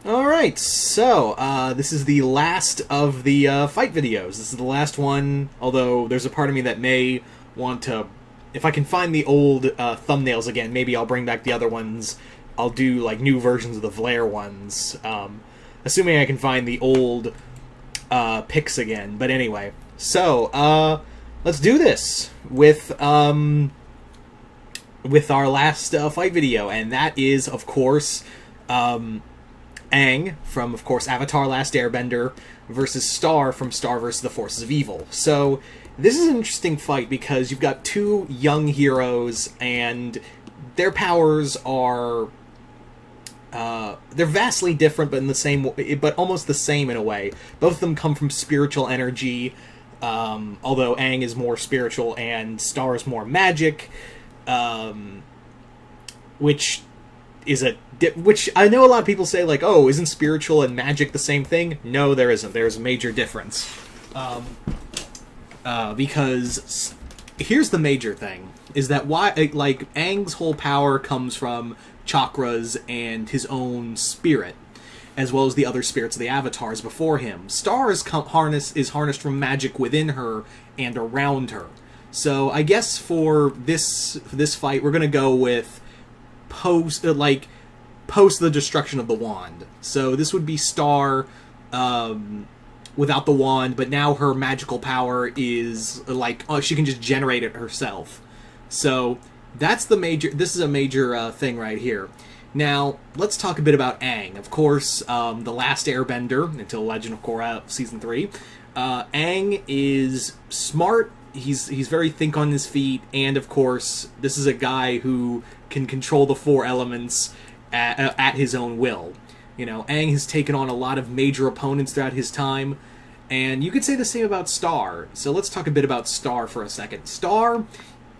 Alright, so, this is the last of the fight videos. This is the last one, although there's a part of me that may want to... If I can find the old thumbnails again, maybe I'll bring back the other ones. I'll do, like, new versions of the Vlaire ones. Assuming I can find the old pics again. But anyway, so, let's do this with our last fight video, and that is, of course... Aang from, of course, Avatar: Last Airbender versus Star from Star vs. the Forces of Evil. So, this is an interesting fight because you've got two young heroes, and their powers are... they're vastly different, but in the same, but almost the same in a way. Both of them come from spiritual energy, although Aang is more spiritual and Star is more magic, which is which I know a lot of people say, like, oh, isn't spiritual and magic the same thing? No, there isn't. There's a major difference. Because here's the major thing, is that why, like, Aang's whole power comes from chakras and his own spirit, as well as the other spirits of the avatars before him. Star's harnessed from magic within her and around her. So I guess for this fight, we're gonna go with post the destruction of the wand. So this would be Star without the wand, but now her magical power is like, she can just generate it herself. So that's the major. This is a major thing right here. Now let's talk a bit about Aang. Of course, the Last Airbender until Legend of Korra season 3. Aang is smart. He's very think on his feet, and of course, this is a guy who can control the four elements at his own will. You know, Aang has taken on a lot of major opponents throughout his time, and you could say the same about Star. So let's talk a bit about Star for a second. Star,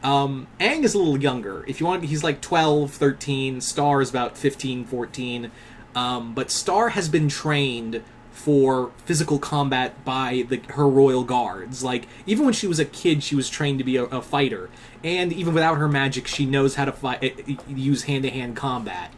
Aang is a little younger. If you want, he's like 12, 13. Star is about 15, 14. But Star has been trained for physical combat by her royal guards. Like, even when she was a kid, she was trained to be a fighter. And even without her magic, she knows how to use hand-to-hand combat.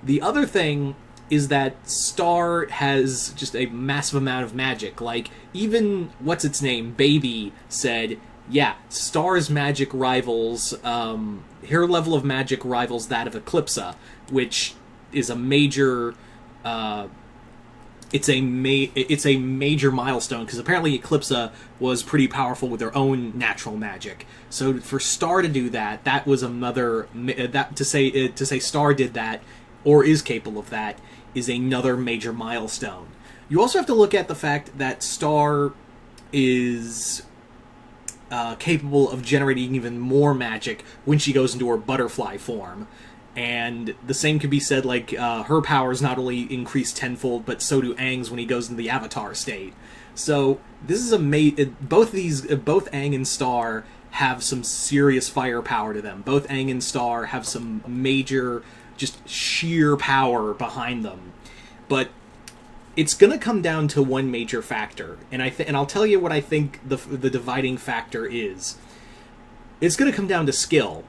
The other thing is that Star has just a massive amount of magic. Like, even, what's-its-name, Baby, said, yeah, Star's magic rivals, her level of magic rivals that of Eclipsa, which is a major... It's a major milestone, because apparently Eclipsa was pretty powerful with their own natural magic. So for Star to do that, that was another... to say Star did that, or is capable of that, is another major milestone. You also have to look at the fact that Star is capable of generating even more magic when she goes into her butterfly form. And the same could be said, like, her powers not only increase tenfold, but so do Aang's when he goes into the Avatar state. So this is both Aang and Star have some serious firepower to them. Both Aang and Star have some major, just sheer power behind them. But it's gonna come down to one major factor, and I'll tell you what I think the dividing factor is. It's gonna come down to skill.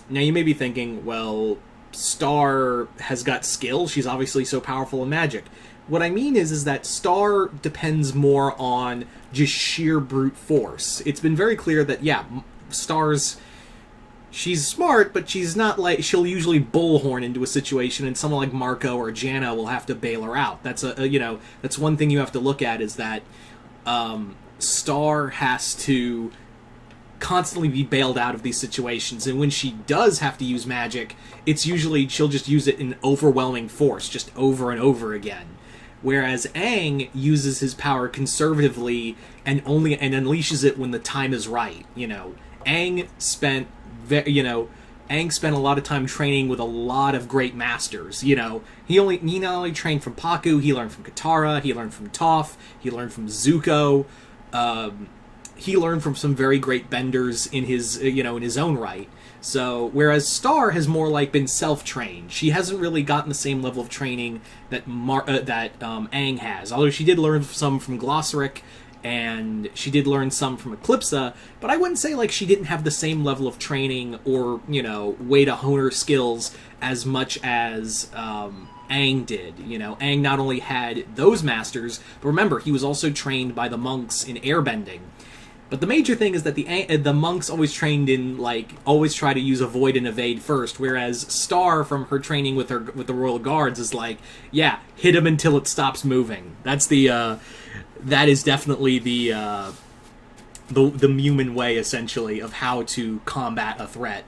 Now you may be thinking, well, Star has got skill. She's obviously so powerful in magic. What I mean is that Star depends more on just sheer brute force. It's been very clear that, yeah, she's smart, but she's not like... She'll usually bullhorn into a situation, and someone like Marco or Janna will have to bail her out. That's that's one thing you have to look at, is that Star has to constantly be bailed out of these situations, and when she does have to use magic, it's usually she'll just use it in overwhelming force, just over and over again. Whereas Aang uses his power conservatively and unleashes it when the time is right. You know, Aang spent a lot of time training with a lot of great masters. You know, he not only trained from Pakku, he learned from Katara, he learned from Toph, he learned from Zuko. He learned from some very great benders in his own right. So, whereas Star has more like been self-trained. She hasn't really gotten the same level of training that Aang has. Although she did learn some from Glossaric, and she did learn some from Eclipsa, but I wouldn't say like she didn't have the same level of training or, way to hone her skills as much as Aang did. You know, Aang not only had those masters, but remember, he was also trained by the monks in airbending. But the major thing is that the monks always trained in, like, always try to use avoid and evade first, whereas Star, from her training with the Royal Guards, is like, yeah, hit him until it stops moving. That's that is definitely the Mewman way, essentially, of how to combat a threat.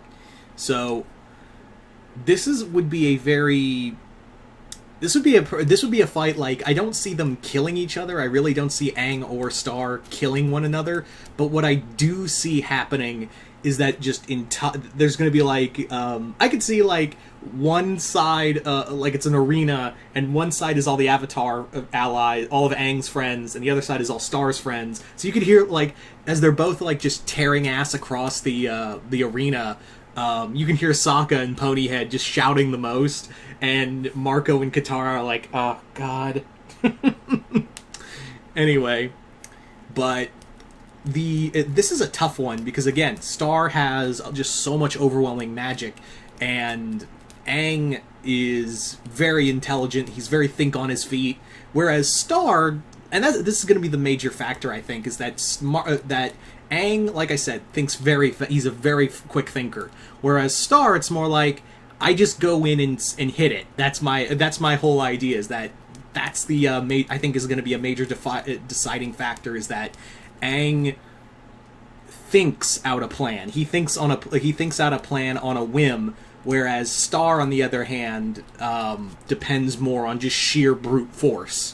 So would be a fight, like, I don't see them killing each other. I really don't see Aang or Star killing one another. But what I do see happening is that just there's going to be, like, I could see, like, one side, like it's an arena, and one side is all the Avatar allies, all of Aang's friends, and the other side is all Star's friends. So you could hear, like, as they're both, like, just tearing ass across the arena, you can hear Sokka and Ponyhead just shouting the most, and Marco and Katara are like, oh, God. Anyway, but this is a tough one, because, again, Star has just so much overwhelming magic, and Aang is very intelligent, he's very think on his feet, whereas Star, and this is going to be the major factor, I think, is that that Aang, like I said, he's a very quick thinker, whereas Star, it's more like, I just go in and hit it. That's my whole idea, is that's the I think is going to be a major deciding factor, is that Aang thinks out a plan. He thinks out a plan on a whim, whereas Star, on the other hand, depends more on just sheer brute force.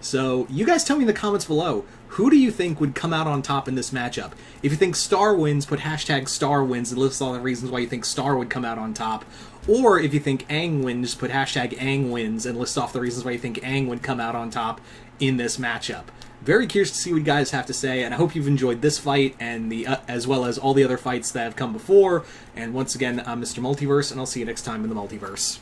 So you guys tell me in the comments below, who do you think would come out on top in this matchup? If you think Star wins, put hashtag Star wins and list all the reasons why you think Star would come out on top. Or if you think Aang wins, put hashtag Aang wins and list off the reasons why you think Aang would come out on top in this matchup. Very curious to see what you guys have to say, and I hope you've enjoyed this fight and as well as all the other fights that have come before. And once again, I'm Mr. Multiverse, and I'll see you next time in the Multiverse.